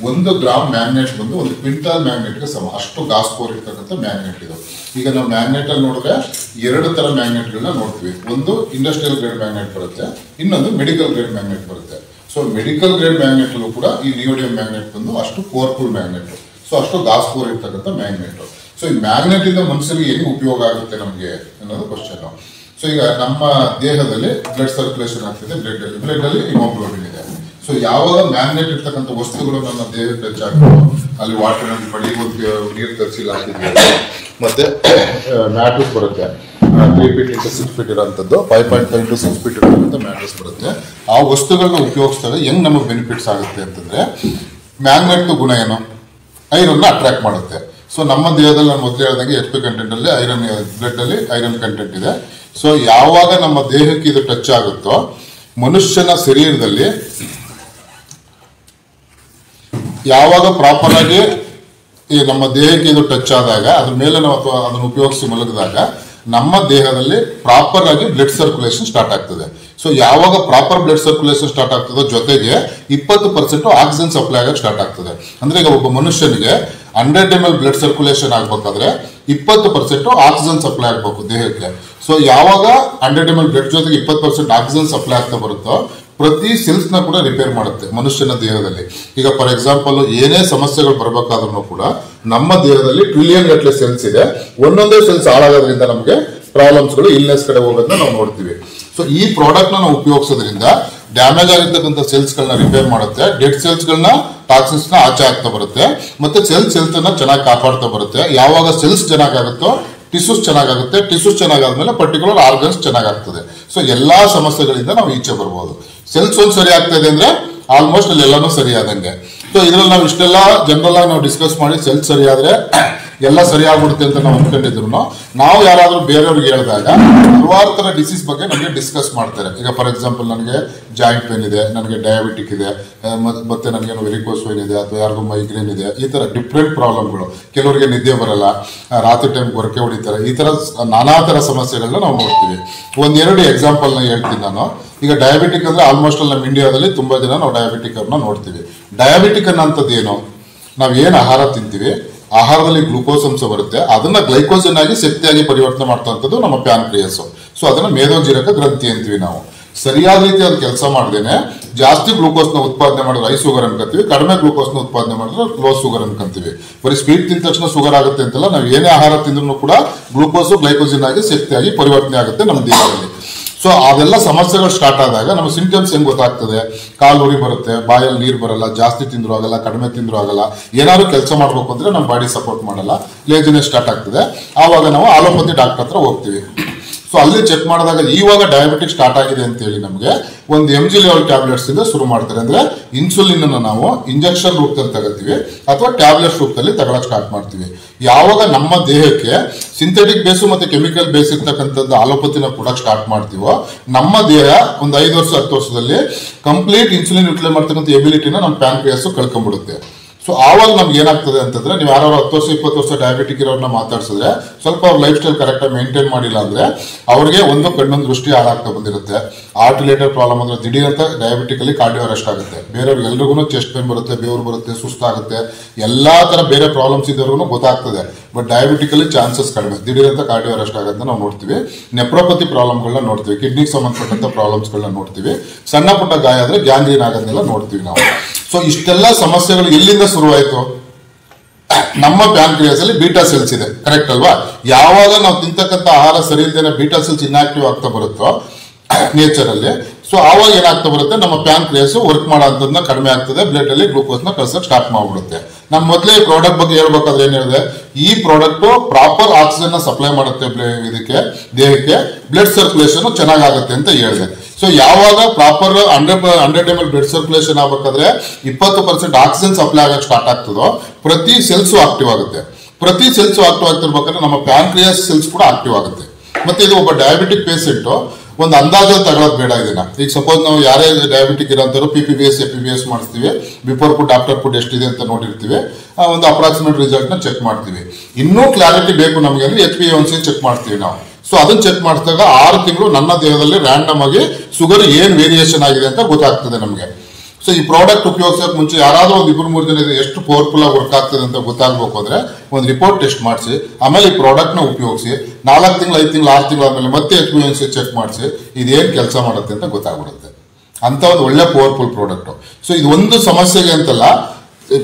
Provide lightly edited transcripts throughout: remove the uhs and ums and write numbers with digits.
1 gram magnet ಬಂದು 1 quintal ಮ್ಯಾಗ್ನೆಟ್ಗೆ ಸಮ. ಅಷ್ಟು ಗಾಸ್ ಪವರ್ ಇರ್ತಕ್ಕಂಥ ಮ್ಯಾಗ್ನೆಟ್ ಇದು. ಈಗ ನಾವು ಮ್ಯಾಗ್ನೆಟ್ ಅಲ್ಲಿ ನೋಡಿದ್ರೆ 2 ತರ ಮ್ಯಾಗ್ನೆಟ್ಗಳನ್ನ ನೋಡ್ತೀವಿ. ಒಂದು ಇಂಡಸ್ಟ್ರಿಯಲ್ ಗ್ರೇಡ್ ಮ್ಯಾಗ್ನೆಟ್ ಬರುತ್ತೆ, ಇನ್ನೊಂದು ಮೆಡಿಕಲ್ ಗ್ರೇಡ್ ಮ್ಯಾಗ್ನೆಟ್ ಬರುತ್ತೆ. ಸೊ ಮೆಡಿಕಲ್ ಗ್ರೇಡ್ ಮ್ಯಾಗ್ನೆಟ್ ಅಲ್ಲೂ ಕೂಡ ಈ ನಿಯೋಡಿಯಂ ಮ್ಯಾಗ್ನೆಟ್ ಬಂದು ಅಷ್ಟು ಪವರ್ಫುಲ್ ಮ್ಯಾಗ್ನೆಟ್, ಸೊ ಅಷ್ಟು ಗಾಸ್ ಪವರ್ ಇರ್ತಕ್ಕಂಥ ಮ್ಯಾಗ್ನೆಟ್. ಸೊ ಈ ಮ್ಯಾಗ್ನೆಟ್ ಇಂದ ಮನುಷ್ಯರಿಗೆ ಹೆಂಗ್ ಉಪಯೋಗ ಆಗುತ್ತೆ ನಮಗೆ ಅನ್ನೋದು ಕ್ವಶನ್. ಸೊ ಈಗ ನಮ್ಮ ದೇಹದಲ್ಲಿ ಬ್ಲಡ್ ಸರ್ಕ್ಯುಲೇಷನ್ ಆಗ್ತಿದೆ, ಬ್ಲಡ್ ಅಲ್ಲಿ ಹಿಮೋಗ್ಲೋಬಿನ್ ಇದೆ. ಸೊ ಯಾವಾಗ ಮ್ಯಾಗ್ನೆಟ್ ಇರ್ತಕ್ಕಂಥ ವಸ್ತುಗಳು ನಮ್ಮ ದೇಹಕ್ಕೆ ಟಚ್ ಆಗ್ತವೆ, ಅಲ್ಲಿ ವಾಟರ್ ಬಡಿ ನೀರು ತರಿಸಿಲ್ಲ ಹಾಕಿದ್ವಿ, ಮತ್ತೆ ಮ್ಯಾಟ್ರಿಕ್ಸ್ ಬರುತ್ತೆ 3 feet into 6 feet ಇರೋಂಥದ್ದು, 5.5 to 6 feet ಇರೋಂಥ ಮ್ಯಾಟ್ರಿಕ್ಸ್ ಬರುತ್ತೆ. ಆ ವಸ್ತುಗಳನ್ನ ಉಪಯೋಗಿಸಿದಾಗ ಹೆಂಗ್ ನಮಗೆ ಬೆನಿಫಿಟ್ಸ್ ಆಗುತ್ತೆ ಅಂತಂದ್ರೆ, ಮ್ಯಾಗ್ನೆಟ್ ಗುಣ ಏನು, ಐರನ್ ಅಟ್ರಾಕ್ಟ್ ಮಾಡುತ್ತೆ. ಸೊ ನಮ್ಮ ದೇಹದಲ್ಲಿ ನಾನು ಮೊದಲು ಹೇಳಿದಂಗೆ HP ಕಂಟೆಂಟ್ ಅಲ್ಲಿ ಐರನ್, ಬ್ಲಡ್ ಅಲ್ಲಿ ಐರನ್ ಕಂಟೆಂಟ್ ಇದೆ. ಸೊ ಯಾವಾಗ ನಮ್ಮ ದೇಹಕ್ಕೆ ಇದು ಟಚ್ ಆಗುತ್ತೋ, ಮನುಷ್ಯನ ಶರೀರದಲ್ಲಿ ಯಾವಾಗ ಪ್ರಾಪರ್ ಆಗಿ ಈ ನಮ್ಮ ದೇಹಕ್ಕೆ ಇದು ಟಚ್ ಆದಾಗ, ಅದ್ರ ಮೇಲೆ ನಾವು ಅದನ್ನು ಉಪಯೋಗಿಸಿ ಮಲಗಿದಾಗ ನಮ್ಮ ದೇಹದಲ್ಲಿ ಪ್ರಾಪರ್ ಆಗಿ ಬ್ಲಡ್ ಸರ್ಕ್ಯುಲೇಷನ್ ಸ್ಟಾರ್ಟ್ ಆಗ್ತದೆ. ಸೊ ಯಾವಾಗ ಪ್ರಾಪರ್ ಬ್ಲಡ್ ಸರ್ಕ್ಯುಲೇಷನ್ ಸ್ಟಾರ್ಟ್ ಆಗ್ತದೋ, ಜೊತೆಗೆ 20% ಆಕ್ಸಿಜನ್ ಸಪ್ಲೈ ಆಗಕ್ಕೆ ಸ್ಟಾರ್ಟ್ ಆಗ್ತದೆ. ಅಂದ್ರೆ ಈಗ ಒಬ್ಬ ಮನುಷ್ಯನಿಗೆ 100 ml ಬ್ಲಡ್ ಸರ್ಕ್ಯುಲೇಷನ್ ಆಗ್ಬೇಕಾದ್ರೆ 20% ಆಕ್ಸಿಜನ್ ಸಪ್ಲೈ ಆಗಬೇಕು ದೇಹಕ್ಕೆ. ಸೊ ಯಾವಾಗ 100 ml ಬ್ಲಡ್ ಜೊತೆಗೆ 20% ಆಕ್ಸಿಜನ್ ಸಪ್ಲೈ ಆಗ್ತಾ ಬರುತ್ತೋ, ಪ್ರತಿ ಸೆಲ್ಸ್ ನ ಕೂಡ ರಿಪೇರ್ ಮಾಡುತ್ತೆ ಮನುಷ್ಯನ ದೇಹದಲ್ಲಿ. ಈಗ ಫಾರ್ ಎಕ್ಸಾಂಪಲ್ ಏನೇ ಸಮಸ್ಯೆಗಳು ಬರಬೇಕಾದ್ರೂ ಕೂಡ ನಮ್ಮ ದೇಹದಲ್ಲಿ ಟ್ರಿಲಿಯನ್ ಗಟ್ಟಲೆ ಸೆಲ್ಸ್ ಇದೆ. ಒಂದೊಂದೇ ಸೆಲ್ಸ್ ಹಾಳಾಗೋದ್ರಿಂದ ನಮಗೆ ಪ್ರಾಬ್ಲಮ್ಸ್ಗಳು, ಇಲ್ನೆಸ್ ಕಡೆ ಹೋಗೋದನ್ನ ನಾವು ನೋಡ್ತೀವಿ. ಸೊ ಈ ಪ್ರಾಡಕ್ಟ್ ನಾವು ಉಪಯೋಗಿಸೋದ್ರಿಂದ ಡ್ಯಾಮೇಜ್ ಆಗಿರ್ತಕ್ಕಂಥ ಸೆಲ್ಸ್ ಗಳನ್ನ ರಿಪೇರ್ ಮಾಡುತ್ತೆ, ಡೆಡ್ ಸೆಲ್ಸ್ ಗಳನ್ನ, ಟಾಕ್ಸಿನ್ಸ್ ನ ಆಚೆ ಆಗ್ತಾ ಬರುತ್ತೆ, ಮತ್ತೆ ಸೆಲ್ಸ್ ಅನ್ನ ಚೆನ್ನಾಗಿ ಕಾಪಾಡ್ತಾ ಬರುತ್ತೆ. ಯಾವಾಗ ಸೆಲ್ಸ್ ಚೆನ್ನಾಗಾಗುತ್ತೋ ಟಿಶ್ಯೂಸ್ ಚೆನ್ನಾಗುತ್ತೆ, ಟಿಶ್ಯೂಸ್ ಚೆನ್ನಾಗಾದ್ಮೇಲೆ ಪರ್ಟಿಕ್ಯುಲರ್ ಆರ್ಗನ್ಸ್ ಚೆನ್ನಾಗಾಗ್ತದೆ. ಸೊ ಎಲ್ಲಾ ಸಮಸ್ಯೆಗಳಿಂದ ನಾವು ಈಚೆ ಬರ್ಬೋದು. ಸೆಲ್ಸ್ ಒಂದು ಸರಿ ಆಗ್ತಾ ಇದೆ ಅಂದ್ರೆ ಆಲ್ಮೋಸ್ಟ್ ಅಲ್ಲಿ ಎಲ್ಲಾನು ಸರಿ ಆದಂಗೆ. ಸೊ ಇದ್ರಲ್ಲಿ ನಾವು ಇಷ್ಟೆಲ್ಲ ಜನರಲ್ ಆಗಿ ನಾವು ಡಿಸ್ಕಸ್ ಮಾಡಿ ಸೆಲ್ಸ್ ಸರಿ ಆದ್ರೆ ಎಲ್ಲ ಸರಿ ಆಗ್ಬಿಡುತ್ತೆ ಅಂತ ನಾವು ಅಂದ್ಕೊಂಡಿದ್ರು. ನಾವು ಯಾರಾದ್ರೂ ಬೇರೆಯವ್ರಿಗೆ ಹೇಳಿದಾಗ ಹಲವಾರು ತರ ಡಿಸೀಸ್ ಬಗ್ಗೆ ನಮಗೆ ಡಿಸ್ಕಸ್ ಮಾಡ್ತಾರೆ. ಈಗ ಫಾರ್ ಎಕ್ಸಾಂಪಲ್ ನನಗೆ ಜಾಯಿಂಟ್ ಪೇನ್ ಇದೆ, ನನಗೆ ಡಯಾಬಿಟಿಕ್ ಇದೆ, ಮತ್ತೆ ನನಗೇನು ವೆರಿಕೋಸ್ ವೈನ್ ಇದೆ, ಅಥವಾ ಯಾರಿಗೂ ಮೈಗ್ರೇನ್ ಇದೆ, ಈ ತರ ಡಿಫ್ರೆಂಟ್ ಪ್ರಾಬ್ಲಮ್ಗಳು. ಕೆಲವರಿಗೆ ನಿದ್ದೆ ಬರಲ್ಲ, ರಾತ್ರಿ ಟೈಮ್ ಗೊರಕೆ ಹೊಡಿತಾರೆ, ಈ ತರ ನಾನಾ ತರ ಸಮಸ್ಯೆಗಳನ್ನ ನಾವು ನೋಡ್ತೀವಿ. 1-2 ಎಕ್ಸಾಂಪಲ್ ನ ಹೇಳ್ತೀನಿ ನಾನು. ಈಗ ಡಯಾಬಿಟಿಕ್ ಅಂದ್ರೆ ಆಲ್ಮೋಸ್ಟ್ ನಮ್ಮ ಇಂಡಿಯಾದಲ್ಲಿ ತುಂಬಾ ಜನ ನಾವು ಡಯಾಬಿಟಿಕ್ ಅವ್ರನ್ನ ನೋಡ್ತೀವಿ. ಡಯಾಬಿಟಿಕ್ ಅನ್ನೋಂಥದ್ದು ಏನು, ನಾವ್ ಏನ್ ಆಹಾರ ತಿಂತೀವಿ, ಆಹಾರದಲ್ಲಿ ಗ್ಲೂಕೋಸ್ ಅಂಶ ಬರುತ್ತೆ, ಅದನ್ನ ಗ್ಲೈಕೋಜನ್ ಆಗಿ ಶಕ್ತಿಯಾಗಿ ಪರಿವರ್ತನೆ ಮಾಡ್ತಕ್ಕಂಥದ್ದು ನಮ್ಮ ಪ್ಯಾನ್ಕ್ರಿಯಾಸ್. ಸೊ ಅದನ್ನ ಮೇದೋಜೀರಕ ಗ್ರಂಥಿ ಅಂತೀವಿ ನಾವು. ಸರಿಯಾದ ರೀತಿ ಅದು ಕೆಲಸ ಮಾಡದೇನೆ ಜಾಸ್ತಿ ಗ್ಲೂಕೋಸ್ ನ ಉತ್ಪಾದನೆ ಮಾಡಿದ್ರೆ ಹೈ ಶುಗರ್ ಅನ್ಕೊಂತೀವಿ, ಕಡಿಮೆ ಗ್ಲೂಕೋಸ್ ನ ಉತ್ಪಾದನೆ ಮಾಡಿದ್ರೆ ಲೋ ಶುಗರ್ ಅನ್ಕೊಂತೀವಿ. ಬರೀ ಸ್ವೀಟ್ ತಿಂದ ತಕ್ಷಣ ಶುಗರ್ ಆಗುತ್ತೆ ಅಂತಲ್ಲ, ನಾವು ಏನೇ ಆಹಾರ ತಿಂದ್ರು ಕೂಡ ಗ್ಲೂಕೋಸ್ ಗ್ಲೈಕೋಜನ್ ಆಗಿ ಶಕ್ತಿಯಾಗಿ ಪರಿವರ್ತನೆ ಆಗುತ್ತೆ ನಮ್ಮ ದೇಹದಲ್ಲಿ. ಸೊ ಅದೆಲ್ಲ ಸಮಸ್ಯೆಗಳು ಸ್ಟಾರ್ಟ್ ಆದಾಗ ನಮ್ಮ ಸಿಂಪ್ಟಮ್ಸ್ ಹೆಂಗ್ ಗೊತ್ತಾಗ್ತದೆ, ಕಾಲು ಉರಿ ಬರುತ್ತೆ, ಬಾಯಲ್ಲಿ ನೀರು ಬರಲ್ಲ, ಜಾಸ್ತಿ ತಿಂದ್ರು ಆಗಲ್ಲ, ಕಡಿಮೆ ತಿಂದ್ರು ಆಗಲ್ಲ, ಏನಾದ್ರು ಕೆಲಸ ಮಾಡ್ಬೇಕು ಅಂದ್ರೆ ನಮ್ಮ ಬಾಡಿ ಸಪೋರ್ಟ್ ಮಾಡಲ್ಲ, ಲೇಜಿನೆಸ್ ಸ್ಟಾರ್ಟ್ ಆಗ್ತದೆ. ಆವಾಗ ನಾವು ಆಲೋಪತಿ ಡಾಕ್ಟರ್ ಹತ್ರ ಹೋಗ್ತೀವಿ. ಸೊ ಅಲ್ಲಿ ಚೆಕ್ ಮಾಡಿದಾಗ ಇವಾಗ ಡಯಾಬಿಟಿಕ್ ಸ್ಟಾರ್ಟ್ ಆಗಿದೆ ಅಂತ ಹೇಳಿ ನಮಗೆ 1 mg ಲೆವೆಲ್ ಟ್ಯಾಬ್ಲೆಟ್ಸ್ ಇಂದ ಶುರು ಮಾಡ್ತಾರೆ. ಅಂದ್ರೆ ಇನ್ಸುಲಿನ್ ಅನ್ನು ನಾವು ಇಂಜೆಕ್ಷನ್ ರೂಪದಲ್ಲಿ ತಗೋತೀವಿ ಅಥವಾ ಟ್ಯಾಬ್ಲೆಟ್ಸ್ ರೂಪದಲ್ಲಿ ತಗೊಳಕ್ ಸ್ಟಾರ್ಟ್ ಮಾಡ್ತೀವಿ. ಯಾವಾಗ ನಮ್ಮ ದೇಹಕ್ಕೆ ಸಿಂಥೆಟಿಕ್ ಬೇಸು ಮತ್ತೆ ಕೆಮಿಕಲ್ ಬೇಸ್ ಇರ್ತಕ್ಕಂಥದ್ದು ಆಲೋಪತಿನ ಕೊಡಕ್ ಸ್ಟಾರ್ಟ್ ಮಾಡ್ತೀವೋ, ನಮ್ಮ ದೇಹ ಒಂದು 5 ವರ್ಷ 10 ವರ್ಷದಲ್ಲಿ ಕಂಪ್ಲೀಟ್ ಇನ್ಸುಲಿನ್ ಯುಟಿಲೈಸ್ ಮಾಡ್ತಕ್ಕಂಥ ಎಬಿಲಿಟಿನ ನಮ್ಮ ಪ್ಯಾನ್ಕ್ರಿಯಾಸ್ ಕಳ್ಕೊಂಡ್ಬಿಡುತ್ತೆ. ಸೊ ಆವಾಗ ನಮ್ಗೆ ಏನಾಗ್ತದೆ ಅಂತಂದ್ರೆ, ನೀವು ಯಾರು 10 ವರ್ಷ 20 ವರ್ಷ ಡಯಾಬಿಟಿಕ್ ಇರೋರ್ನ ಮಾತಾಡ್ಸಿದ್ರೆ ಸ್ವಲ್ಪ ಅವ್ರ ಲೈಫ್ ಸ್ಟೈಲ್ ಕರೆಕ್ಟ್ ಆಗಿ ಮೇಂಟೈನ್ ಮಾಡಿಲ್ಲ ಅಂದ್ರೆ ಅವ್ರಿಗೆ ಒಂದು ಕಣ್ಣೊಂದು ದೃಷ್ಟಿ ಹಾಳಾಗ್ತಾ ಬಂದಿರುತ್ತೆ. ಹಾರ್ಟ್ ರಿಲೇಟೆಡ್ ಪ್ರಾಬ್ಲಮ್ ಅಂದ್ರೆ ದಿಢೀರಂತ ಡಯಾಬಿಟಿಕ್ ಅಲ್ಲಿ ಕಾರ್ಡಿಯೋ ಅರೆಸ್ಟ್ ಆಗುತ್ತೆ. ಬೇರೆಯವ್ರಿಗೆ ಎಲ್ರಿಗೂ ಚೆಸ್ಟ್ ಪೇನ್ ಬರುತ್ತೆ, ಬೆವರು ಬರುತ್ತೆ, ಸುಸ್ತಾಗುತ್ತೆ, ಎಲ್ಲಾ ತರ ಬೇರೆ ಪ್ರಾಬ್ಲಮ್ಸ್ ಇದ್ದವ್ರಿಗೂ ಗೊತ್ತಾಗ್ತದೆ. ಬಟ್ ಡಯಾಬಿಟಿಕ್ ಅಲ್ಲಿ ಚಾನ್ಸಸ್ ಕಡಿಮೆ, ದಿಢೀರಂತ ಕಾರ್ಡಿಯೋ ಅರೆಸ್ಟ್ ಆಗುತ್ತೆ ನಾವು ನೋಡ್ತೀವಿ. ನೆಪ್ರೋಪತಿ ಪ್ರಾಬ್ಲಮ್ಗಳನ್ನ ನೋಡ್ತೀವಿ, ಕಿಡ್ನಿಗೆ ಸಂಬಂಧಪಟ್ಟಂತ ಪ್ರಾಬ್ಲಮ್ಸ್ಗಳನ್ನ ನೋಡ್ತೀವಿ, ಸಣ್ಣ ಪುಟ್ಟ ಗಾಯ ಆದ್ರೆ ಗ್ಯಾಂಗ್ರೀನ್ ಆಗೋದನ್ನೆಲ್ಲ ನೋಡ್ತೀವಿ ನಾವು. ಸೊ ಇಷ್ಟೆಲ್ಲ ಸಮಸ್ಯೆಗಳು ಎಲ್ಲಿಂದ ಶುರುವಾಯಿತು, ನಮ್ಮ ಪ್ಯಾನ್ಕ್ರಿಯಾಸ್ ಅಲ್ಲಿ ಬೀಟಾ ಸೆಲ್ಸ್ ಇದೆ, ಕರೆಕ್ಟ್ ಅಲ್ವಾ? ಯಾವಾಗ ನಾವು ತಿಂತಕ್ಕಂಥ ಆಹಾರ ಸರಿ ಇಲ್ದೇನೆ ಬೀಟಾ ಸೆಲ್ಸ್ ಇನ್ಆಕ್ಟಿವ್ ಆಗ್ತಾ ಬರುತ್ತೋ ನೇಚರ್ ಅಲ್ಲಿ, ಸೊ ಆವಾಗ ಏನಾಗ್ತಾ ಬರುತ್ತೆ, ನಮ್ಮ ಪ್ಯಾನ್ಕ್ರಿಯಾಸ್ ವರ್ಕ್ ಮಾಡೋದನ್ನ ಕಡಿಮೆ ಆಗ್ತದೆ, ಬ್ಲಡ್ ಅಲ್ಲಿ ಗ್ಲೂಕೋಸ್ ನ ಕಳ್ಸಕ್ ಸ್ಟಾರ್ಟ್ ಮಾಡ್ಬಿಡುತ್ತೆ. ನಾನು ಮೊದಲೇ ಈ ಪ್ರಾಡಕ್ಟ್ ಬಗ್ಗೆ ಹೇಳ್ಬೇಕಾದ್ರೆ ಏನ್ ಹೇಳಿದೆ, ಈ ಪ್ರಾಡಕ್ಟ್ ಪ್ರಾಪರ್ ಆಕ್ಸಿಜನ್ ನ ಸಪ್ಲೈ ಮಾಡುತ್ತೆ ಇದಕ್ಕೆ, ದೇಹಕ್ಕೆ ಬ್ಲಡ್ ಸರ್ಕ್ಯುಲೇಷನ್ ಚೆನ್ನಾಗಾಗುತ್ತೆ ಅಂತ ಹೇಳಿದೆ. ಸೊ ಯಾವಾಗ ಪ್ರಾಪರ್ 100 ml ಬ್ಲಡ್ ಸರ್ಕ್ಯುಲೇಷನ್ ಆಗ್ಬೇಕಾದ್ರೆ 20% ಆಕ್ಸಿಜನ್ ಸಪ್ಲೈ ಆಗಕ್ಕೆ ಸ್ಟಾರ್ಟ್ ಆಗ್ತದೋ, ಪ್ರತಿ ಸೆಲ್ಸ್ ಆಕ್ಟಿವ್ ಆಗುತ್ತೆ. ಪ್ರತಿ ಸೆಲ್ಸ್ ಆಕ್ಟಿವ್ ಆಗ್ತಿರ್ಬೇಕಾದ್ರೆ ನಮ್ಮ ಪ್ಯಾನ್ಕ್ರಿಯಾಸ್ ಸೆಲ್ಸ್ ಕೂಡ ಆಕ್ಟಿವ್ ಆಗುತ್ತೆ. ಮತ್ತೆ ಇದು ಒಬ್ಬ ಡಯಾಬಿಟಿಕ್ ಪೇಷಂಟ್ ಒಂದು ಅಂದಾಜಲ್ಲಿ ತಗೊಳ್ಳೋದು ಬೇಡ ಇದನ್ನ. ಈಗ ಸಪೋಸ್ ನಾವು ಯಾರೇ ಡಯಾಬಿಟಿಕ್ ಇರೋಂಥವ್ರು PPBS FPBS ಮಾಡಿಸ್ತೀವಿ, ಬಿಫೋರ್ ಫುಡ್ ಆಫ್ಟರ್ ಫುಡ್ ಎಷ್ಟಿದೆ ಅಂತ ನೋಡಿರ್ತೀವಿ, ಒಂದು ಅಪ್ರಾಕ್ಸಿಮೇಟ್ ರಿಸಲ್ಟ್ ನ ಚೆಕ್ ಮಾಡ್ತೀವಿ. ಇನ್ನೂ ಕ್ಲಾರಿಟಿ ಬೇಕು ನಮಗೆ ಅಂದ್ರೆ HbA1c ಚೆಕ್ ಮಾಡ್ತೀವಿ ನಾವು. ಸೊ ಅದನ್ನ ಚೆಕ್ ಮಾಡಿಸಿದಾಗ 6 ತಿಂಗಳು ನನ್ನ ದೇಹದಲ್ಲಿ ರ್ಯಾಂಡಮ್ ಆಗಿ ಶುಗರ್ ಏನ್ ವೇರಿಯೇಷನ್ ಆಗಿದೆ ಅಂತ ಗೊತ್ತಾಗ್ತದೆ ನಮಗೆ. ಸೊ ಈ ಪ್ರಾಡಕ್ಟ್ ಉಪಯೋಗಿಸೋಕೆ ಮುಂಚೆ ಯಾರಾದ್ರೂ ಒಂದು 2-3 ಜನ ಎಷ್ಟು ಪವರ್ಫುಲ್ ಆಗಿ ವರ್ಕ್ ಆಗ್ತದೆ ಅಂತ ಗೊತ್ತಾಗಬೇಕು ಅಂದ್ರೆ ಒಂದು ರಿಪೋರ್ಟ್ ಟೆಸ್ಟ್ ಮಾಡಿಸಿ, ಆಮೇಲೆ ಈ ಪ್ರಾಡಕ್ಟ್ ನ ಉಪಯೋಗಿಸಿ 4 ತಿಂಗಳು 5 ತಿಂಗಳು 6 ತಿಂಗಳು ಆದ್ಮೇಲೆ ಮತ್ತೆ HbA1c ಚೆಕ್ ಮಾಡಿಸಿ ಇದೇನ್ ಕೆಲಸ ಮಾಡುತ್ತೆ ಅಂತ ಗೊತ್ತಾಗ್ಬಿಡುತ್ತೆ. ಅಂತ ಒಂದು ಒಳ್ಳೆ ಪವರ್ಫುಲ್ ಪ್ರಾಡಕ್ಟ್. ಸೊ ಇದು ಒಂದು ಸಮಸ್ಯೆಗೆ ಅಂತಲ್ಲ,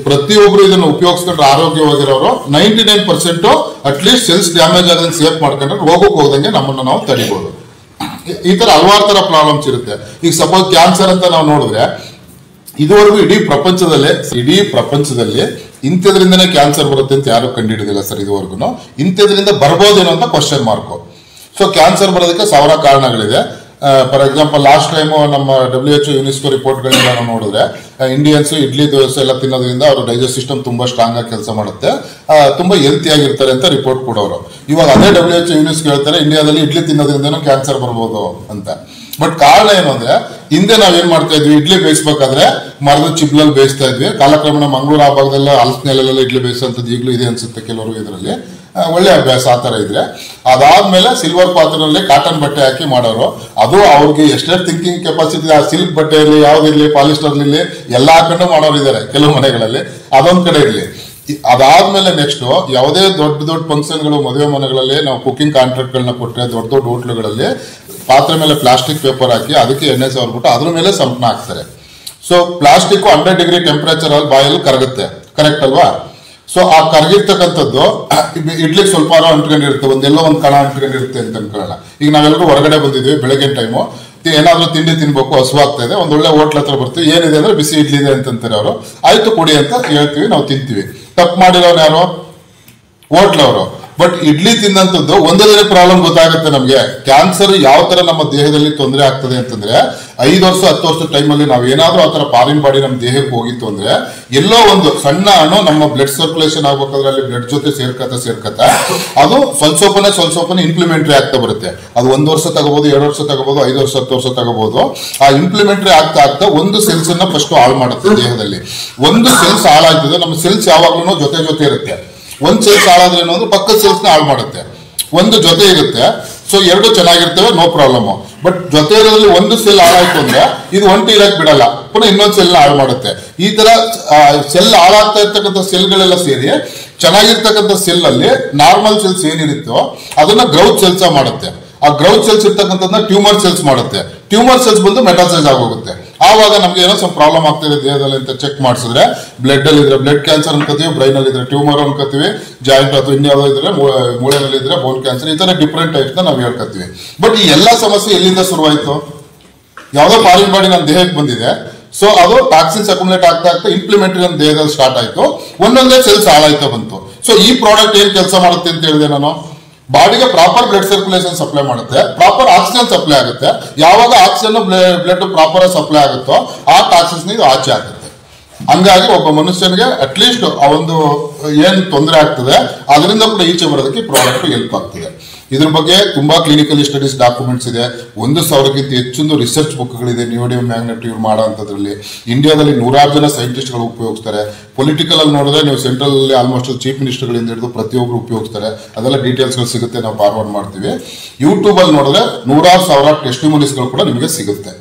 ಪ್ರತಿಯೊಬ್ರು ಇದನ್ನು ಉಪಯೋಗಿಸ್ಕೊಂಡ್ರೆ ಆರೋಗ್ಯವಾಗಿರೋರು 99% ಅಟ್ಲೀಸ್ಟ್ ಸೆಲ್ಸ್ ಡ್ಯಾಮೇಜ್ ಆದಂಗೆ ಸೇಫ್ ಮಾಡ್ಕೊಂಡ್ರೆ ರೋಗಕ್ಕೆ ಹೋದಂಗೆ ನಮ್ಮನ್ನು ನಾವು ತಡಿಬಹುದು. ಈ ತರ ಹಲವಾರು ತರ ಪ್ರಾಬ್ಲಮ್ಸ್ ಇರುತ್ತೆ. ಈಗ ಸಪೋಸ್ ಕ್ಯಾನ್ಸರ್ ಅಂತ ನಾವು ನೋಡಿದ್ರೆ ಇದುವರೆಗೂ ಇಡೀ ಪ್ರಪಂಚದಲ್ಲಿ ಇಂಥದ್ರಿಂದನೇ ಕ್ಯಾನ್ಸರ್ ಬರುತ್ತೆ ಅಂತ ಯಾರು ಕಂಡುಹಿಡಿದಿಲ್ಲ ಸರ್ ಇದುವರೆಗೂ. ಇಂಥದ್ರಿಂದ ಬರ್ಬೋದೇನೋ ಅಂತ ಕ್ವಶನ್ ಮಾರ್ಕು. ಸೊ ಕ್ಯಾನ್ಸರ್ ಬರೋದಕ್ಕೆ 1000 ಕಾರಣಗಳಿದೆ. ಫಾರ್ ಎಕ್ಸಾಂಪಲ್ ಲಾಸ್ಟ್ ಟೈಮ್ ನಮ್ಮ WHO ಯುನೆಸ್ಕೋ ರಿಪೋರ್ಟ್ಗಳಿಂದ ನಾವು ನೋಡಿದ್ರೆ ಇಂಡಿಯನ್ಸ್ ಇಡ್ಲಿ ದೋಸೆ ಎಲ್ಲ ತಿನ್ನೋದ್ರಿಂದ ಅವ್ರ ಡೈಜೆಸ್ಟ್ ಸಿಸ್ಟಮ್ ತುಂಬಾ ಸ್ಟ್ರಾಂಗ್ ಆಗಿ ಕೆಲಸ ಮಾಡುತ್ತೆ, ತುಂಬಾ ಹೆಲ್ತಿ ಆಗಿರ್ತಾರೆ ಅಂತ ರಿಪೋರ್ಟ್ ಕೊಡೋರು. ಇವಾಗ ಅದೇ WHO ಯುನೆಸ್ಕೋ ಹೇಳ್ತಾರೆ ಇಂಡಿಯಾದಲ್ಲಿ ಇಡ್ಲಿ ತಿನ್ನೋದ್ರಿಂದನೂ ಕ್ಯಾನ್ಸರ್ ಬರ್ಬೋದು ಅಂತ. ಬಟ್ ಕಾರಣ ಏನು ಅಂದ್ರೆ ಹಿಂದೆ ನಾವೇನ್ ಮಾಡ್ತಾ ಇದ್ವಿ, ಇಡ್ಲಿ ಬೇಯಿಸ್ಬೇಕಾದ್ರೆ ಮರದ ಚಿಬ್ಲಲ್ಲಿ ಬೇಯಿಸ್ತಾ ಇದ್ವಿ. ಕಾಲಕ್ರಮೇಣ ಮಂಗಳೂರು ಆ ಭಾಗದಲ್ಲ ಹಲಸಿನೆಲೆಲ್ಲ ಇಡ್ಲಿ ಬೇಯಿಸೋಂಥದ್ದು ಈಗಲೂ ಇದೆ ಅನ್ಸುತ್ತೆ ಕೆಲವರು. ಇದರಲ್ಲಿ ಒಳ್ಳೆ ಅಭ್ಯಾಸ ಆ ತರ ಇದ್ರೆ. ಅದಾದ್ಮೇಲೆ ಸಿಲ್ವರ್ ಪಾತ್ರೆಯಲ್ಲಿ ಕಾಟನ್ ಬಟ್ಟೆ ಹಾಕಿ ಮಾಡೋರು. ಅದು ಅವ್ರಿಗೆ ಎಷ್ಟೇ ಥಿಂಕಿಂಗ್ ಕೆಪಾಸಿಟಿ, ಆ ಸಿಲ್ಕ್ ಬಟ್ಟೆಯಲ್ಲಿ ಯಾವ್ದಿರ್ಲಿ ಪಾಲಿಸ್ಟರ್ ಇರ್ಲಿ ಎಲ್ಲ ಹಾಕೊಂಡು ಮಾಡೋರು ಇದ್ದಾರೆ ಕೆಲವು ಮನೆಗಳಲ್ಲಿ. ಅದೊಂದ್ ಕಡೆ ಇರ್ಲಿ. ಅದಾದ್ಮೇಲೆ ನೆಕ್ಸ್ಟ್ ಯಾವುದೇ ದೊಡ್ಡ ಫಂಕ್ಷನ್ಗಳು ಮದುವೆ ಮನೆಗಳಲ್ಲಿ ನಾವು ಕುಕಿಂಗ್ ಕಾಂಟ್ರಾಕ್ಟ್ಗಳನ್ನ ಕೊಟ್ಟರೆ ದೊಡ್ಡ ಹೋಟ್ಲುಗಳಲ್ಲಿ ಪಾತ್ರೆ ಮೇಲೆ ಪ್ಲಾಸ್ಟಿಕ್ ಪೇಪರ್ ಹಾಕಿ ಅದಕ್ಕೆ ಎಣ್ಣೆ ಸವರ್ಬಿಟ್ಟು ಅದ್ರ ಮೇಲೆ ಸಂಪಣ ಹಾಕ್ತಾರೆ. ಸೊ ಪ್ಲಾಸ್ಟಿಕ್ 100 ಡಿಗ್ರಿ ಟೆಂಪರೇಚರ್ ಅಲ್ಲಿ ಬಾಯಲ್ಲಿ ಕರಗುತ್ತೆ, ಕರೆಕ್ಟ್ ಅಲ್ವಾ? ಸೊ ಆ ಕರಗಿರ್ತಕ್ಕಂಥದ್ದು ಇಡ್ಲಿಗೆ ಸ್ವಲ್ಪ ಅಂಟ್ಕೊಂಡಿರುತ್ತೆ, ಒಂದೆಲ್ಲೋ ಒಂದು ಕಣ ಅಂಟ್ಕೊಂಡಿರುತ್ತೆ ಅಂತ ಅನ್ಕೊಳ್ಳೋಣ. ಈಗ ನಾವೆಲ್ಲರೂ ಹೊರಗಡೆ ಬಂದಿದ್ವಿ ಬೆಳಗಿನ ಟೈಮು, ಏನಾದ್ರೂ ತಿಂಡಿ ತಿನ್ಬೇಕು, ಹಸುವಾಗ್ತಾ ಇದೆ, ಒಂದ್ ಒಳ್ಳೆ ಹೋಟ್ಲ್ ಹತ್ರ ಬರ್ತೀವಿ, ಏನಿದೆ ಅಂದ್ರೆ ಬಿಸಿ ಇಡ್ಲಿ ಇದೆ ಅಂತಂತಾರೆ ಅವರು. ಆಯ್ತು ಕೊಡಿ ಅಂತ ಹೇಳ್ತೀವಿ, ನಾವು ತಿಂತೀವಿ. ತಪ್ಪು ಮಾಡಿರೋರು ಯಾರು? ಹೋಟ್ಲವರು. ಬಟ್ ಇಡ್ಲಿ ತಿನ್ನಂಥದ್ದು ಒಂದೇ ಪ್ರಾಬ್ಲಮ್ ಗೊತ್ತಾಗುತ್ತೆ ನಮ್ಗೆ. ಕ್ಯಾನ್ಸರ್ ಯಾವ ತರ ನಮ್ಮ ದೇಹದಲ್ಲಿ ತೊಂದರೆ ಆಗ್ತದೆ ಅಂತಂದ್ರೆ 5 ವರ್ಷ 10 ವರ್ಷದ ಟೈಮಲ್ಲಿ ನಾವು ಏನಾದ್ರೂ ಆ ತರ ಫಾರಿನ್ ಬಾಡಿ ನಮ್ಮ ದೇಹಕ್ಕೆ ಹೋಗಿತ್ತು ಅಂದ್ರೆ ಎಲ್ಲೋ ಒಂದು ಸಣ್ಣ ಅಣು ನಮ್ಮ ಬ್ಲಡ್ ಸರ್ಕ್ಯುಲೇಷನ್ ಆಗ್ಬೇಕಾದ್ರೆ ಅಲ್ಲಿ ಬ್ಲಡ್ ಜೊತೆ ಸೇರ್ಕತ್ತ ಅದು ಸ್ವಲ್ಪನೇ ಇಂಪ್ಲಿಮೆಂಟ್ರಿ ಆಗ್ತಾ ಬರುತ್ತೆ. ಅದು 1 ವರ್ಷ ತಗೋಬಹುದು, 2 ವರ್ಷ ತಗೋಬಹುದು, 5 ವರ್ಷ 10 ವರ್ಷ ತಗೋಬಹುದು. ಆ ಇಂಪ್ಲಿಮೆಂಟ್ರಿ ಆಗ್ತಾ ಒಂದು ಸೆಲ್ಸ್ ಅನ್ನ ಫಸ್ಟ್ ಹಾಳು ಮಾಡುತ್ತೆ ದೇಹದಲ್ಲಿ. ಒಂದು ಸೆಲ್ಸ್ ಹಾಳಾಗ್ತದೆ. ನಮ್ಮ ಸೆಲ್ಸ್ ಯಾವಾಗ್ಲೂ ಜೊತೆ ಇರುತ್ತೆ. ಒಂದ್ ಸೆಲ್ಸ್ ಹಾಳಾದ್ರೆ ಏನು ಅಂದ್ರೆ ಪಕ್ಕದ ಸೆಲ್ಸ್ ನ ಹಾಳು ಮಾಡುತ್ತೆ. ಒಂದು ಜೊತೆ ಇರುತ್ತೆ, ಸೊ 2 ಚೆನ್ನಾಗಿರ್ತವೆ, ನೋ ಪ್ರಾಬ್ಲಮ್. ಬಟ್ ಜೊತೆ ಇರೋದ್ರಲ್ಲಿ ಒಂದು ಸೆಲ್ ಹಾಳಾಯ್ತು ಅಂದ್ರೆ ಇದು ಒಂಟಿ ಇರಕ್ ಬಿಡಲ್ಲ, ಪುನಃ ಇನ್ನೊಂದು ಸೆಲ್ ನ ಹಾಳು ಮಾಡುತ್ತೆ. ಈ ತರ ಸೆಲ್ ಹಾಳಾಗ್ತಾ ಇರ್ತಕ್ಕಂಥ ಸೆಲ್ಗಳೆಲ್ಲ ಸೇರಿ ಚೆನ್ನಾಗಿರ್ತಕ್ಕಂಥ ಸೆಲ್ ಅಲ್ಲಿ ನಾರ್ಮಲ್ ಸೆಲ್ಸ್ ಏನಿರುತ್ತೋ ಅದನ್ನ ಗ್ರೌತ್ ಸೆಲ್ಸ್ ಮಾಡುತ್ತೆ. ಆ ಗ್ರೌತ್ ಸೆಲ್ಸ್ ಇರ್ತಕ್ಕಂಥದ್ದನ್ನ ಟ್ಯೂಮರ್ ಸೆಲ್ಸ್ ಮಾಡುತ್ತೆ. ಟ್ಯೂಮರ್ ಸೆಲ್ಸ್ ಬಂದು ಮೆಟಾಸೈಸ್ ಆಗೋಗುತ್ತೆ. ಆವಾಗ ನಮ್ಗೆ ಏನೋ ಸ್ವಲ್ಪ ಪ್ರಾಬ್ಲಮ್ ಆಗ್ತಿದೆ ದೇಹದಲ್ಲಿ ಅಂತ ಚೆಕ್ ಮಾಡಿಸಿದ್ರೆ ಬ್ಲಡ್ ಅಲ್ಲಿ ಇದ್ರೆ ಬ್ಲಡ್ ಕ್ಯಾನ್ಸರ್ ಅನ್ಕೋತೀವಿ, ಬ್ರೈನ್ ಅಲ್ಲಿ ಇದ್ರೆ ಟ್ಯೂಮರ್ ಅನ್ಕೋತೀವಿ, ಜಾಯಿಂಟ್ ಅಥವಾ ಇನ್ಯಾವುದೋ ಇದ್ರೆ ಮೂಳೆನಲ್ಲಿ ಇದ್ರೆ ಬೋನ್ ಕ್ಯಾನ್ಸರ್, ಈ ತರ ಡಿಫ್ರೆಂಟ್ ಟೈಪ್ಸ್ ನಾವು ಹೇಳ್ಕೊತೀವಿ. ಬಟ್ ಈ ಎಲ್ಲಾ ಸಮಸ್ಯೆ ಎಲ್ಲಿಂದ ಶುರುವಾಯ್ತು? ಯಾವುದೋ ಫಾರಿನ್ ಬಾಡಿ ನನ್ನ ದೇಹಕ್ಕೆ ಬಂದಿದೆ, ಸೊ ಅದು ಟಾಕ್ಸಿನ್ಸ್ ಅಕ್ಯುಮುಲೇಟ್ ಆಗ್ತಾ ಇಂಪ್ಲಿಮೆಂಟ್ರಿ ನನ್ನ ದೇಹದಲ್ಲಿ ಸ್ಟಾರ್ಟ್ ಆಯ್ತು, ಒಂದೊಂದೇ ಸೆಲ್ಸ್ ಹಾಳಾಯ್ತಾ ಬಂತು. ಸೊ ಈ ಪ್ರಾಡಕ್ಟ್ ಏನ್ ಕೆಲಸ ಮಾಡುತ್ತೆ ಅಂತ ಹೇಳಿದೆ ನಾನು, ಬಾಡಿಗೆ ಪ್ರಾಪರ್ ಬ್ಲಡ್ ಸರ್ಕ್ಯುಲೇಷನ್ ಸಪ್ಲೈ ಮಾಡುತ್ತೆ, ಪ್ರಾಪರ್ ಆಕ್ಸಿಜನ್ ಸಪ್ಲೈ ಆಗುತ್ತೆ. ಯಾವಾಗ ಆಕ್ಸಿಜನ್ ಬ್ಲಡ್ ಪ್ರಾಪರ್ ಸಪ್ಲೈ ಆಗುತ್ತೋ ಆ ಟಾಕ್ಸಿನ್ಸ್ ಇದು ಆಚೆ ಆಗುತ್ತೆ. ಹಂಗಾಗಿ ಒಬ್ಬ ಮನುಷ್ಯನಿಗೆ ಅಟ್ಲೀಸ್ಟ್ ಆ ಒಂದು ಏನ್ ತೊಂದರೆ ಆಗ್ತದೆ ಅದರಿಂದ ಕೂಡ ಈಚೆ ಬರೋದಕ್ಕೆ ಪ್ರಾಡಕ್ಟ್ ಹೆಲ್ಪ್ ಆಗ್ತದೆ. ಇದ್ರ ಬಗ್ಗೆ ತುಂಬಾ ಕ್ಲಿನಿಕಲ್ ಸ್ಟಡೀಸ್ ಡಾಕ್ಯುಮೆಂಟ್ಸ್ ಇದೆ. 1000ಕ್ಕಿಂತ ಹೆಚ್ಚೊಂದು ರಿಸರ್ಚ್ ಬುಕ್ಗಳಿದೆ ನಿಯೋಡಿಯಂ ಮ್ಯಾಗ್ನೆಟ್ ಇವ್ರು ಮಾಡೋ ಅಂಥದ್ರಲ್ಲಿ. ಇಂಡಿಯಾದಲ್ಲಿ 100 ಜನ ಸೈಂಟಿಸ್ಟ್ಗಳು ಉಪಯೋಗಿಸ್ತಾರೆ. ಪೊಲಿಟಿಕಲ್ ಅಲ್ಲಿ ನೋಡಿದ್ರೆ ನೀವು ಸೆಂಟ್ರಲ್ ಅಲ್ಲಿ ಆಲ್ಮೋಸ್ಟ್ ಚೀಫ್ ಮಿನಿಸ್ಟರ್ಗಳಿಂದ ಹಿಡಿದು ಪ್ರತಿಯೊಬ್ಬರು ಉಪಯೋಗಿಸ್ತಾರೆ. ಅದೆಲ್ಲ ಡೀಟೇಲ್ಸ್ಗಳು ಸಿಗುತ್ತೆ, ನಾವು ಫಾರ್ವರ್ಡ್ ಮಾಡ್ತೀವಿ. ಯೂಟ್ಯೂಬ್ ಅಲ್ಲಿ ನೋಡಿದ್ರೆ 100,000 ಟೆಸ್ಟಿಮೋನಿಸ್ಗಳು ಕೂಡ ನಿಮಗೆ ಸಿಗುತ್ತೆ.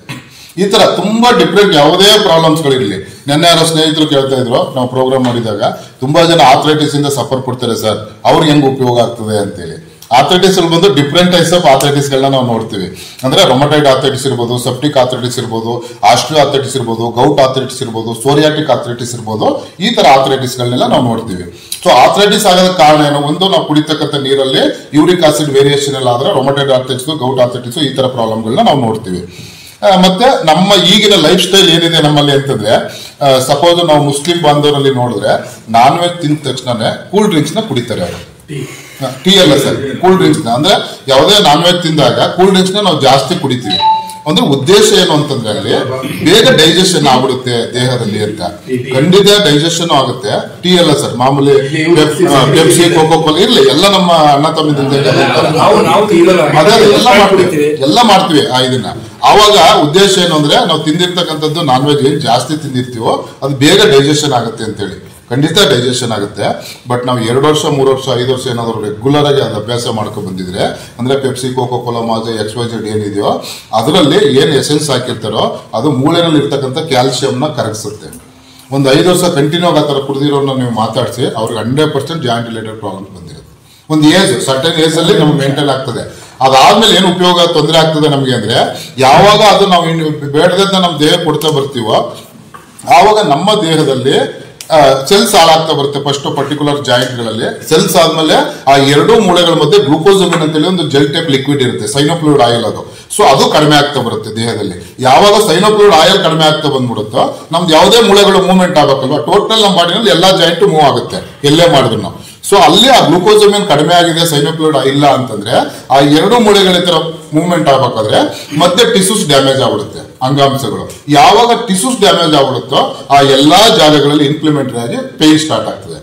ಈ ತರ ತುಂಬಾ ಡಿಫ್ರೆಂಟ್ ಯಾವುದೇ ಪ್ರಾಬ್ಲಮ್ಸ್ಗಳಿರಲಿ. ನೆನ್ನೆ ಯಾರೋ ಸ್ನೇಹಿತರು ಕೇಳ್ತಾ ಇದ್ರು, ನಾವು ಪ್ರೋಗ್ರಾಮ್ ಮಾಡಿದಾಗ ತುಂಬಾ ಜನ ಆಥ್ರೈಟಿಸ್ ಇಂದ ಸಫರ್ ಕೊಡ್ತಾರೆ ಸರ್, ಅವ್ರಿಗೆ ಹೆಂಗ್ ಉಪಯೋಗ ಆಗ್ತದೆ ಅಂತೇಳಿ. ಆಥ್ರೈಟಿಸ್ ಅಲ್ಲಿ ಬಂದು ಡಿಫ್ರೆಂಟ್ ಟೈಪ್ಸ್ ಆಫ್ ಆಥ್ರೈಟಿಸ್ ಗಳನ್ನ ನಾವು ನೋಡ್ತೀವಿ. ಅಂದ್ರೆ ರೊಮಟೈಡ್ ಆಥ್ರೈಟಿಸ್ ಇರ್ಬೋದು, ಸೆಪ್ಟಿಕ್ ಆಥ್ರೈಟಿಸ್ ಇರ್ಬೋದು, ಆಸ್ಟ್ರಿಯೋ ಆಥ್ರೈಟಿಸ್ ಇರ್ಬೋದು, ಗೌಟ್ ಆಥ್ರೈಟಿಸ್ ಇರ್ಬೋದು, ಸೋರಿಯಾಟಿಕ್ ಆಥ್ರೈಟಿಸ್ ಇರ್ಬೋದು. ಈ ತರ ಆಥ್ರೈಟಿಸ್ ಗಳನ್ನೆಲ್ಲ ನಾವು ನೋಡ್ತೀವಿ. ಸೊ ಆಥ್ರೈಟಿಸ್ ಆಗೋದಕ್ಕೆ ಕಾರಣ ಏನು? ಒಂದು, ನಾವು ಕುಡಿತಕ್ಕಂಥ ನೀರಲ್ಲಿ ಯೂರಿಕ್ ಆಸಿಡ್ ವೇರಿಯೇಷನ್ ಎಲ್ಲ ಆದ್ರೆ ರೊಮಟೈಡ್ ಆಥ್ರೈಟಿಸ್, ಗೌಟ್ ಆಥ್ರೈಟಿಸ್ ಈ ತರ ಪ್ರಾಬ್ಲಮ್ಗಳನ್ನ ನಾವು ನೋಡ್ತೀವಿ. ಮತ್ತೆ ನಮ್ಮ ಈಗಿನ ಲೈಫ್ ಸ್ಟೈಲ್ ಏನಿದೆ ನಮ್ಮಲ್ಲಿ ಅಂತಂದ್ರೆ, ಸಪೋಸ್ ನಾವು ಮುಸ್ಲಿಂ ಬಾಂಧವರಲ್ಲಿ ನೋಡಿದ್ರೆ ನಾನ್ ವೆಜ್ ತಿಂದ ತಕ್ಷಣ ಕೂಲ್ ಡ್ರಿಂಕ್ಸ್ ನ ಕುಡಿತಾರೆ ಅವರು. ಟೀ ಅಲ್ಲ ಸರ್, ಕೂಲ್ ಡ್ರಿಂಕ್ಸ್ ನ. ಅಂದ್ರೆ ಯಾವುದೇ ನಾನ್ ವೆಜ್ ತಿಂದಾಗ ಕೂಲ್ ಡ್ರಿಂಕ್ಸ್ ನ ನಾವು ಜಾಸ್ತಿ ಕುಡಿತೀವಿ. ಅಂದ್ರೆ ಉದ್ದೇಶ ಏನು ಅಂತಂದ್ರೆ ಅಲ್ಲಿ ಬೇಗ ಡೈಜೆಷನ್ ಆಗ್ಬಿಡುತ್ತೆ ದೇಹದಲ್ಲಿ ಅಂತ. ಖಂಡಿತ ಡೈಜೆಷನ್ ಆಗುತ್ತೆ. ಟೀ ಅಲ್ಲ ಸರ್, ಮಾಮೂಲಿ ಪೆಪ್ಸಿ, ಕೋಕೋ ಕೋಲಾ ಇರ್ಲಿ, ಎಲ್ಲ ನಮ್ಮ ಅಣ್ಣ ತಮ್ಮ ಎಲ್ಲ ಮಾಡ್ತೀವಿ ಇದನ್ನ. ಆವಾಗ ಉದ್ದೇಶ ಏನು ಅಂದ್ರೆ ನಾವು ತಿಂದಿರ್ತಕ್ಕಂಥದ್ದು ನಾನ್ ವೆಜ್ ಏನ್ ಜಾಸ್ತಿ ತಿಂದಿರ್ತೀವೋ ಅದು ಬೇಗ ಡೈಜೆಷನ್ ಆಗುತ್ತೆ ಅಂತೇಳಿ. ಖಂಡಿತ ಡೈಜೆಷನ್ ಆಗುತ್ತೆ. ಬಟ್ ನಾವು 2 ವರ್ಷ 3 ವರ್ಷ 5 ವರ್ಷ ಏನಾದರೂ ರೆಗ್ಯುಲರ್ ಆಗಿ ಅದು ಅಭ್ಯಾಸ ಮಾಡ್ಕೊಂಡು ಬಂದಿದ್ರೆ, ಅಂದ್ರೆ ಪೆಪ್ಸಿ, ಕೋಕೋ ಕೋಲಾ, ಮಾಜಾ, XYZ ಏನಿದೆಯೋ ಅದರಲ್ಲಿ ಏನು ಎಸೆನ್ಸ್ ಹಾಕಿರ್ತಾರೋ ಅದು ಮೂಳೆನಲ್ಲಿ ಇರ್ತಕ್ಕಂಥ ಕ್ಯಾಲ್ಸಿಯಂನ ಕರಗಿಸುತ್ತೆ. ಒಂದು 5 ವರ್ಷ ಕಂಟಿನ್ಯೂ ಆಗಿ ಆ ಥರ ಕುಡಿದಿರೋನ್ನ ನೀವು ಮಾತಾಡಿಸಿ ಅವ್ರಿಗೆ 100% ಜಾಯಿಂಟ್ ರಿಲೇಟೆಡ್ ಪ್ರಾಬ್ಲಮ್ ಬಂದಿರುತ್ತೆ. ಒಂದು ಸರ್ಟನ್ ಏಜ್ ಅಲ್ಲಿ ನಮ್ಗೆ ಮೇಂಟೈನ್ ಆಗ್ತದೆ. ಅದಾದ್ಮೇಲೆ ಏನು ಉಪಯೋಗ ತೊಂದರೆ ಆಗ್ತದೆ ನಮಗೆ ಅಂದ್ರೆ, ಯಾವಾಗ ಅದು ನಾವು ಬೇಡದಂತ ನಮ್ಮ ದೇಹ ಕೊಡ್ತಾ ಬರ್ತೀವೋ ಆವಾಗ ನಮ್ಮ ದೇಹದಲ್ಲಿ ಸೆಲ್ಸ್ ಹಾಳಾಗ್ತಾ ಬರುತ್ತೆ. ಫಸ್ಟ್ ಪರ್ಟಿಕ್ಯುಲರ್ ಜಾಯಿಂಟ್ಗಳಲ್ಲಿ ಸೆಲ್ಸ್ ಆದ್ಮೇಲೆ ಆ 2 ಮೂಳೆಗಳ ಮಧ್ಯೆ ಗ್ಲೂಕೋಸಮಿನ್ ಅಂತೇಳಿ ಒಂದು ಜೆಲ್ ಟೈಪ್ ಲಿಕ್ವಿಡ್ ಇರುತ್ತೆ, ಸೈನೋಫ್ಲೂಯಿಡ್ ಆಯಿಲ್ ಅದು. ಸೊ ಅದು ಕಡಿಮೆ ಆಗ್ತಾ ಬರುತ್ತೆ ದೇಹದಲ್ಲಿ. ಯಾವಾಗ ಸೈನೋಫ್ಲೂಯಿಡ್ ಆಯಿಲ್ ಕಡಿಮೆ ಆಗ್ತಾ ಬಂದ್ಬಿಡುತ್ತೋ ನಮ್ದು ಯಾವುದೇ ಮೂಳೆಗಳು ಮೂವ್ಮೆಂಟ್ ಆಗಬೇಕಲ್ವಾ, ಟೋಟಲ್ ನಮ್ಮ ಬಾಡಿನಲ್ಲಿ ಎಲ್ಲಾ ಜಾಯಿಂಟ್ ಮೂವ್ ಆಗುತ್ತೆ ಎಲ್ಲೇ ಮಾಡಿದ್ರು ನಾವು. ಸೊ ಅಲ್ಲಿ ಆ ಗ್ಲೂಕೋಸಮಿನ್ ಕಡಿಮೆ ಆಗಿದೆ, ಸೈನೋಫ್ಲೂಯಿಡ್ ಇಲ್ಲ ಅಂತಂದ್ರೆ ಆ 2 ಮೂಳೆಗಳ ತರ ಮೂವ್ಮೆಂಟ್ ಆಗ್ಬೇಕಾದ್ರೆ ಮತ್ತೆ ಟಿಶ್ಯೂಸ್ ಡ್ಯಾಮೇಜ್ ಆಗ್ಬಿಡುತ್ತೆ, ಅಂಗಾಂಶಗಳು. ಯಾವಾಗ ಟಿಶ್ಯೂಸ್ ಡ್ಯಾಮೇಜ್ ಆಗ್ಬಿಡುತ್ತೋ ಆ ಎಲ್ಲಾ ಜಾಗಗಳಲ್ಲಿ ಇನ್ಫ್ಲಮೇಟರಿ ಆಗಿ ಪೇನ್ ಸ್ಟಾರ್ಟ್ ಆಗ್ತದೆ.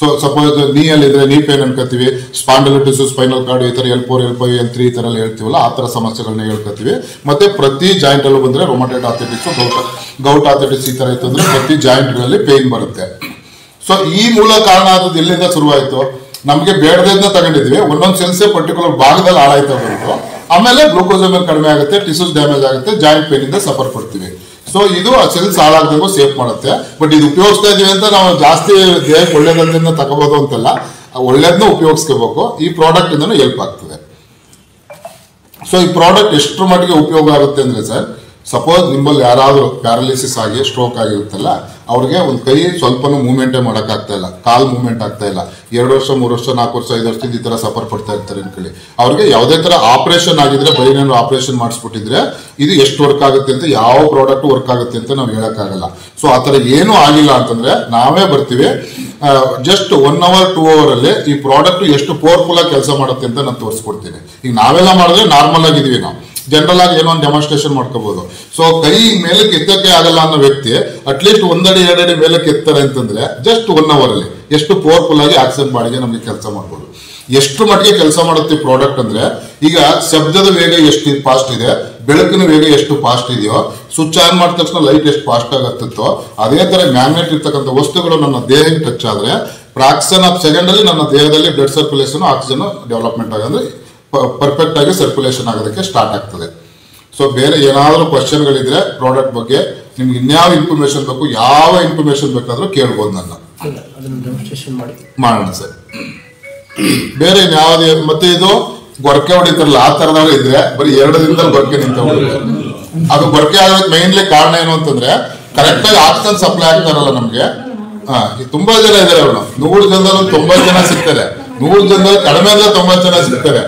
ಸೊ ಸಪೋಸ್ ನೀಯಲ್ಲಿ ಇದ್ರೆ ನೀ ಪೇನ್ ಅನ್ಕೋತೀವಿ, ಸ್ಪಾಂಡಲೋಟಿಸ್, ಸ್ಪೈನಲ್ ಕಾರ್ಡ್, ಈ ತರ L4, L5, L3 ಈ ತರ ಎಲ್ಲ ಹೇಳ್ತೀವಲ್ಲ ಆ ತರ ಸಮಸ್ಯೆಗಳನ್ನ ಹೇಳ್ಕೊತೀವಿ. ಮತ್ತೆ ಪ್ರತಿ ಜಾಯಿಂಟ್ ಅಲ್ಲೂ ಬಂದ್ರೆ ರೊಮಟೈಡ್ ಆರ್ಥೈಟಿಸ್, ಗೌಟ್ ಆರ್ಥೈಟಿಸ್ ಈ ತರ ಇತ್ತು ಅಂದ್ರೆ ಪ್ರತಿ ಜಾಯಿಂಟ್ ಗಳಲ್ಲಿ ಪೇನ್ ಬರುತ್ತೆ. ಸೊ ಈ ಮೂಲ ಕಾರಣ ಆದದ್ದು ಎಲ್ಲಿಂದ ಶುರುವಾಯಿತು, ನಮಗೆ ಬೇಡದಿಂದ ತಗೊಂಡಿದ್ವಿ, ಒಂದೊಂದು ಸೆಲ್ಸೇ ಪರ್ಟಿಕ್ಯುಲರ್ ಭಾಗದಲ್ಲಿ ಹಾಳಾಯ್ತಾ ಬಂತು. ಆಮೇಲೆ ಗ್ಲೂಕೋಸಮಿನ್ ಕಡಿಮೆ ಆಗುತ್ತೆ, ಟಿಶ್ಯೂಸ್ ಡ್ಯಾಮೇಜ್ ಆಗುತ್ತೆ, ಜಾಯಿಂಟ್ ಪೇನ್ ಇಂದ ಸಫರ್ ಪಡ್ತೀವಿ. ಸೊ ಇದು ಆ ಸೆಲ್ಸ್ ಹಾಳಾಗದಂಗೂ ಸೇಫ್ ಮಾಡುತ್ತೆ. ಬಟ್ ಇದು ಉಪಯೋಗಿಸ್ತಾ ಇದೀವಿ ಅಂತ ನಾವು ಜಾಸ್ತಿ ದೇಹಕ್ಕೆ ಒಳ್ಳೇದನ್ನ ತಗೋಬಹುದು ಅಂತಲ್ಲ, ಒಳ್ಳೇದನ್ನ ಉಪಯೋಗಿಸ್ಕೋಬೇಕು. ಈ ಪ್ರಾಡಕ್ಟ್ ಇಂದನೂ ಹೆಲ್ಪ್ ಆಗ್ತದೆ. ಸೊ ಈ ಪ್ರಾಡಕ್ಟ್ ಎಷ್ಟರ ಮಟ್ಟಿಗೆ ಉಪಯೋಗ ಆಗುತ್ತೆ ಅಂದ್ರೆ ಸರ್, ಸಪೋಸ್ ನಿಮ್ಮಲ್ಲಿ ಯಾರಾದರೂ ಪ್ಯಾರಾಲಿಸಿಸ್ ಆಗಿ ಸ್ಟ್ರೋಕ್ ಆಗಿರುತ್ತಲ್ಲ, ಅವ್ರಿಗೆ ಒಂದು ಕೈ ಸ್ವಲ್ಪನೂ ಮೂವ್ಮೆಂಟೇ ಮಾಡೋಕ್ಕಾಗ್ತಾ ಇಲ್ಲ, ಕಾಲ್ ಮೂವ್ಮೆಂಟ್ ಆಗ್ತಾ ಇಲ್ಲ, 2 ವರ್ಷ 3 ವರ್ಷ 4 ವರ್ಷ 5 ವರ್ಷದಿಂದ ಈ ತರ ಸಫರ್ ಪಡ್ತಾ ಇರ್ತಾರೆ ಅನ್ಕೊಳ್ಳಿ. ಅವ್ರಿಗೆ ಯಾವುದೇ ತರ ಆಪರೇಷನ್ ಆಗಿದ್ರೆ, ಬ್ರೈನ್ ಆಪರೇಷನ್ ಮಾಡಿಸ್ಬಿಟ್ಟಿದ್ರೆ ಇದು ಎಷ್ಟು ವರ್ಕ್ ಆಗುತ್ತೆ ಅಂತ, ಯಾವ ಪ್ರಾಡಕ್ಟ್ ವರ್ಕ್ ಆಗುತ್ತೆ ಅಂತ ನಾವು ಹೇಳಕ್ಕಾಗಲ್ಲ. ಸೊ ಆ ತರ ಏನೂ ಆಗಿಲ್ಲ ಅಂತಂದ್ರೆ ನಾವೇ ಬರ್ತೀವಿ, ಜಸ್ಟ್ 1 hour 2 hour ಅಲ್ಲಿ ಈ ಪ್ರಾಡಕ್ಟ್ ಎಷ್ಟು ಪವರ್ಫುಲ್ ಆಗಿ ಕೆಲಸ ಮಾಡುತ್ತೆ ಅಂತ ನಾನು ತೋರಿಸ್ಕೊಡ್ತೀನಿ. ಈಗ ನಾವೆಲ್ಲ ಮಾಡಿದ್ರೆ ನಾರ್ಮಲ್ ಆಗಿದೀವಿ, ನಾವು ಜನರಲ್ ಆಗಿ ಏನೋ ಒಂದು ಡೆಮಾನ್ಸ್ಟ್ರೇಷನ್ ಮಾಡ್ಕೋಬಹುದು. ಸೊ ಕೈ ಮೇಲಕ್ಕೆ ಎತ್ತಕ್ಕೆ ಆಗಲ್ಲ ಅನ್ನೋ ವ್ಯಕ್ತಿ ಅಟ್ಲೀಸ್ಟ್ 1 ಅಡಿ 2 ಅಡಿ ಮೇಲಕ್ಕೆ ಎತ್ತಾರೆ ಅಂತಂದ್ರೆ ಜಸ್ಟ್ 1 hour ಅಲ್ಲಿ ಎಷ್ಟು ಪವರ್ಫುಲ್ ಆಗಿ ಆಕ್ಸಿಜನ್ ಬಾಡಿಗೆ ನಮಗೆ ಕೆಲಸ ಮಾಡ್ಬೋದು. ಎಷ್ಟು ಮಟ್ಟಿಗೆ ಕೆಲಸ ಮಾಡುತ್ತೆ ಪ್ರಾಡಕ್ಟ್ ಅಂದ್ರೆ, ಈಗ ಶಬ್ದದ ವೇಗ ಎಷ್ಟು ಫಾಸ್ಟ್ ಇದೆ, ಬೆಳಕಿನ ವೇಗ ಎಷ್ಟು ಫಾಸ್ಟ್ ಇದೆಯೋ, ಸ್ವಿಚ್ ಆನ್ ಮಾಡಿದ ತಕ್ಷಣ ಲೈಟ್ ಎಷ್ಟು ಫಾಸ್ಟ್ ಆಗತ್ತೋ, ಅದೇ ತರ ಮ್ಯಾಗ್ನೆಟ್ ಇರ್ತಕ್ಕಂಥ ವಸ್ತುಗಳು ನನ್ನ ದೇಹಕ್ಕೆ ಟಚ್ ಆದ್ರೆ ಫ್ರಾಕ್ಷನ್ ಆಫ್ ಸೆಕೆಂಡ್ ಅಲ್ಲಿ ನನ್ನ ದೇಹದಲ್ಲಿ ಬ್ಲಡ್ ಸರ್ಕ್ಯುಲೇಷನ್, ಆಕ್ಸಿಜನ್ ಡೆವಲಪ್ಮೆಂಟ್ ಆಗೋದ್ರೆ ಪರ್ಫೆಕ್ಟ್ ಆಗಿ ಸರ್ಕ್ಯುಲೇಷನ್ ಆಗೋದಕ್ಕೆ ಸ್ಟಾರ್ಟ್ ಆಗ್ತದೆ. ಸೊ ಬೇರೆ ಏನಾದರೂ ಕ್ವಶನ್ಗಳಿದ್ರೆ ಪ್ರಾಡಕ್ಟ್ ಬಗ್ಗೆ, ನಿಮ್ಗೆ ಇನ್ಯಾವ ಇನ್ಫಾರ್ಮೇಶನ್ ಬೇಕು, ಯಾವ ಇನ್ಫಾರ್ಮೇಶನ್ ಬೇಕಾದ್ರೂ ಕೇಳ್ಬೋದು ನನ್ನ, ಮಾಡೋಣ ಸರ್. ಬೇರೆ ಇನ್ಯಾವುದೇ, ಮತ್ತೆ ಇದು ಗೊರಕೆ ಹೊಡಿತಾರಲ್ಲ ಆ ತರದವ್ರು ಇದ್ರೆ ಬರೀ 2 ದಿನದಲ್ಲಿ ಗೊರಕೆ ನಿಂತ ಅದು ಗೊರಕೆ ಆಗೋದಕ್ಕೆ ಮೈನ್ಲಿ ಕಾರಣ ಏನು ಅಂತಂದ್ರೆ ಕರೆಕ್ಟ್ ಆಗಿ ಆಕ್ಸಿಜನ್ ಸಪ್ಲೈ ಆಗ್ತಾರಲ್ಲ ನಮ್ಗೆ. ತುಂಬಾ ಜನ ಇದಾರೆ, ಅವನು 100 ಜನದಲ್ಲಿ 90 ಜನ ಸಿಗ್ತಾರೆ, 100 ಜನದಲ್ಲಿ ಕಡಿಮೆ ಅಂದ್ರೆ 90 ಜನ ಸಿಗ್ತಾರೆ.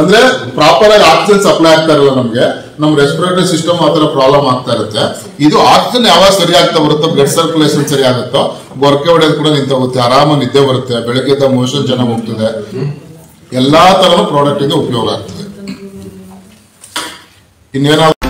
ಅಂದ್ರೆ ಪ್ರಾಪರ್ ಆಗಿ ಆಕ್ಸಿಜನ್ ಸಪ್ಲೈ ಆಗ್ತಾ ಇರಲ್ಲ ನಮ್ಗೆ, ನಮ್ ರೆಸ್ಪಿರೇಟರಿ ಸಿಸ್ಟಮ್ ಆತರ ಪ್ರಾಬ್ಲಮ್ ಆಗ್ತಾ ಇರುತ್ತೆ. ಇದು ಆಕ್ಸಿಜನ್ ಯಾವಾಗ ಸರಿ ಆಗ್ತಾ ಬರುತ್ತೋ, ಬ್ಲಡ್ ಸರ್ಕ್ಯುಲೇಷನ್ ಸರಿ ಆಗುತ್ತೋ, ಗೊರಕೆ ಹೊಡೆಯೋದು ಕೂಡ ನಿಂತೋಗುತ್ತೆ, ಆರಾಮ ನಿದ್ದೆ ಬರುತ್ತೆ, ಬೆಳಗ್ಗೆ ಮೋಷನ್ ಚೆನ್ನಾಗಿ ಹೋಗ್ತದೆ, ಎಲ್ಲಾ ತರನು ಪ್ರಾಡಕ್ಟ್ ಇಂದ ಉಪಯೋಗ ಆಗ್ತದೆ. ಇನ್ನೇನಾದ್ರು